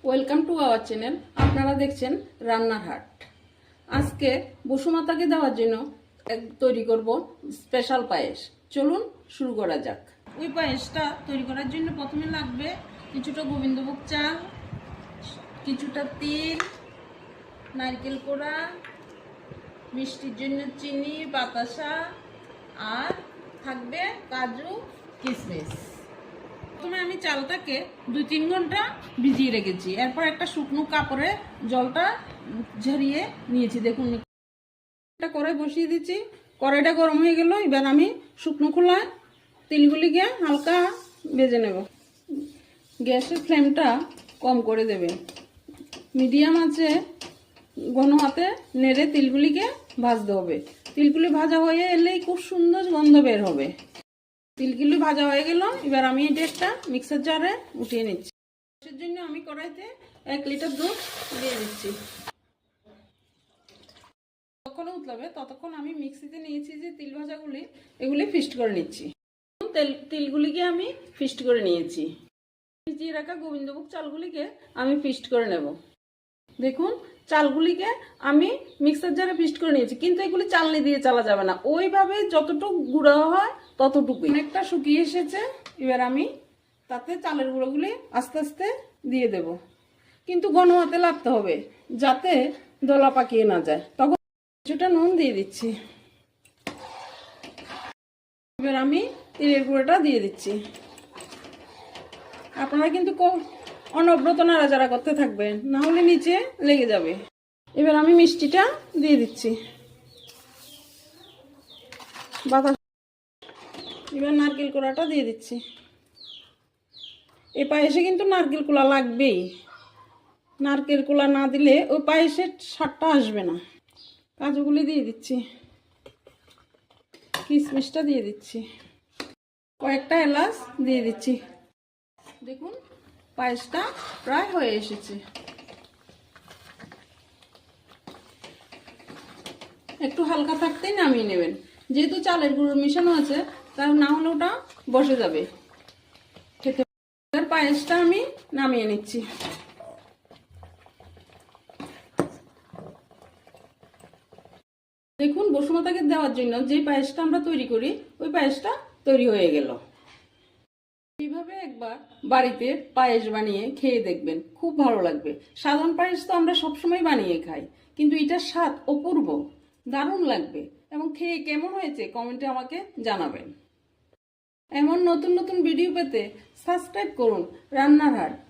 Welcome to our channel. আপনারা দেখছেন রান্নার হাট। আজকে বসুমাতাকে দেওয়ার জন্য তৈরি করব স্পেশাল পায়েস। চলুন শুরু করা যাক। ওই পায়েসটা তৈরি করার জন্য প্রথমে লাগবে কিছুটা গোবিন্দভোগ চাল, কিছুটা তিল, নারকেল কোড়া, মিষ্টির জন্য চিনি, বাতাসা, আর থাকবে কাজু, কিশমিশ। প্রথমে আমি চালটাকে 2-3 ঘন্টা ভিজিয়ে রেখেছি। এরপর একটা শুকনো কাপড়ে জলটা ঝরিয়ে নিয়েছি। দেখুন, একটা কড়াই বসিয়ে দিচ্ছি। কড়াইটা গরম হয়ে গেল। এবার আমি শুকনো খোলায় তিলগুলিকে হালকা ভেজে নেব। গ্যাসের ফ্লেমটা কম করে দেবেন। মিডিয়াম আছে ঘন হাতে নেড়ে তিলগুলিকে ভাজতে হবে। তিলগুলি ভাজা হয়ে এলেই খুব সুন্দর গন্ধ বের হবে। তিলগুলি ভাজা হয়ে গেল। এবার আমি এটা একটা মিক্সার জারে উঠিয়ে নিচ্ছি। এর জন্য আমি কড়াইতে 1 লিটার দুধ দিয়ে দিচ্ছি। যতক্ষণ উতলাবে ততক্ষণ আমি মিক্সিতে নিয়েছি যে তিল ভাজাগুলি, এগুলি ফিস্ট করে নিচ্ছি। তিলগুলিকে আমি ফিস্ট করে নিয়েছি। ভিজিয়ে রাখা গোবিন্দভোগ চালগুলিকে আমি ফিস্ট করে নেব। দেখুন, চালগুলিকে আমি মিক্সার জারে ফিস্ট করে নিয়েছি, কিন্তু এগুলি চালনি দিয়ে চালা যাবে না। ওইভাবে যতটুকু গুঁড়ো হয় ততটুকু। অনেকটা শুকিয়ে এসেছে। এবার আমি তাতে চালের গুঁড়োগুলি আস্তে আস্তে দিয়ে দেব, কিন্তু ঘন হাতে লাগতে হবে যাতে দলা পাকিয়ে না যায়। তখন কিছুটা নুন দিয়ে দিচ্ছি। এবার আমি তিলের গুঁড়োটা দিয়ে দিচ্ছি। আপনারা কিন্তু অনবরত নাড়াচাড়া করতে থাকবেন, না হলে নিচে লেগে যাবে। এবার আমি মিষ্টিটা দিয়ে দিচ্ছি। এবার নারকেল কোড়াটা দিয়ে দিচ্ছি। এই পায়েসে কিন্তু নারকেল কোড়া লাগবেই। নারকেল কোড়া না দিলে ওই পায়েসের স্বাদটা আসবে না। কাজুগুলি দিয়ে দিচ্ছি, কিশমিশটা দিয়ে দিচ্ছি, কয়েকটা এলাচ দিয়ে দিচ্ছি। দেখুন, পায়েসটা প্রায় হয়ে এসেছে। একটু হালকা থাকতেই নামিয়ে নেবেন। যেহেতু চালের গুঁড়ো মিশানো আছে, তাই না হলে ওটা বসে যাবে খেতে। পায়েসটা আমি নামিয়ে নিচ্ছি। দেখুন, বসুমাতাকে দেওয়ার জন্য যে পায়েসটা আমরা তৈরি করি, ওই পায়েসটা তৈরি হয়ে গেল। এইভাবে একবার বাড়িতে পায়েস বানিয়ে খেয়ে দেখবেন, খুব ভালো লাগবে। সাধারণ পায়েস তো আমরা সবসময় বানিয়ে খাই, কিন্তু এটার স্বাদ অপূর্ব, দারুণ লাগবে। এবং খেয়ে কেমন হয়েছে কমেন্টে আমাকে জানাবেন। এমন নতুন নতুন ভিডিও পেতে সাবস্ক্রাইব করুন রান্নার হাট।